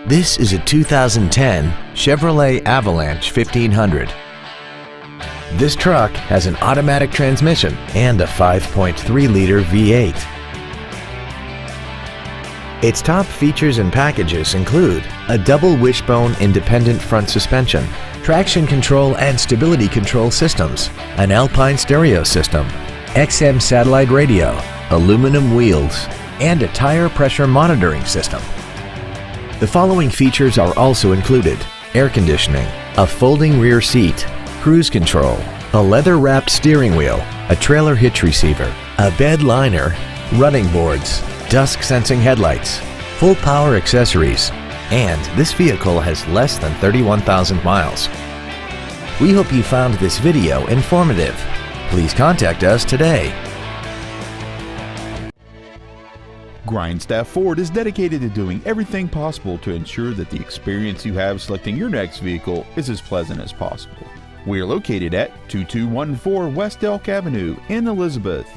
This is a 2010 Chevrolet Avalanche 1500. This truck has an automatic transmission and a 5.3-liter V8. Its top features and packages include a double wishbone independent front suspension, traction control and stability control systems, an Alpine stereo system, XM satellite radio, aluminum wheels, and a tire pressure monitoring system. The following features are also included: air conditioning, a folding rear seat, cruise control, a leather-wrapped steering wheel, a trailer hitch receiver, a bed liner, running boards, dusk-sensing headlights, full power accessories, and this vehicle has less than 31,000 miles. We hope you found this video informative. Please contact us today. Grindstaff Ford is dedicated to doing everything possible to ensure that the experience you have selecting your next vehicle is as pleasant as possible. We are located at 2214 West Elk Avenue in Elizabeth.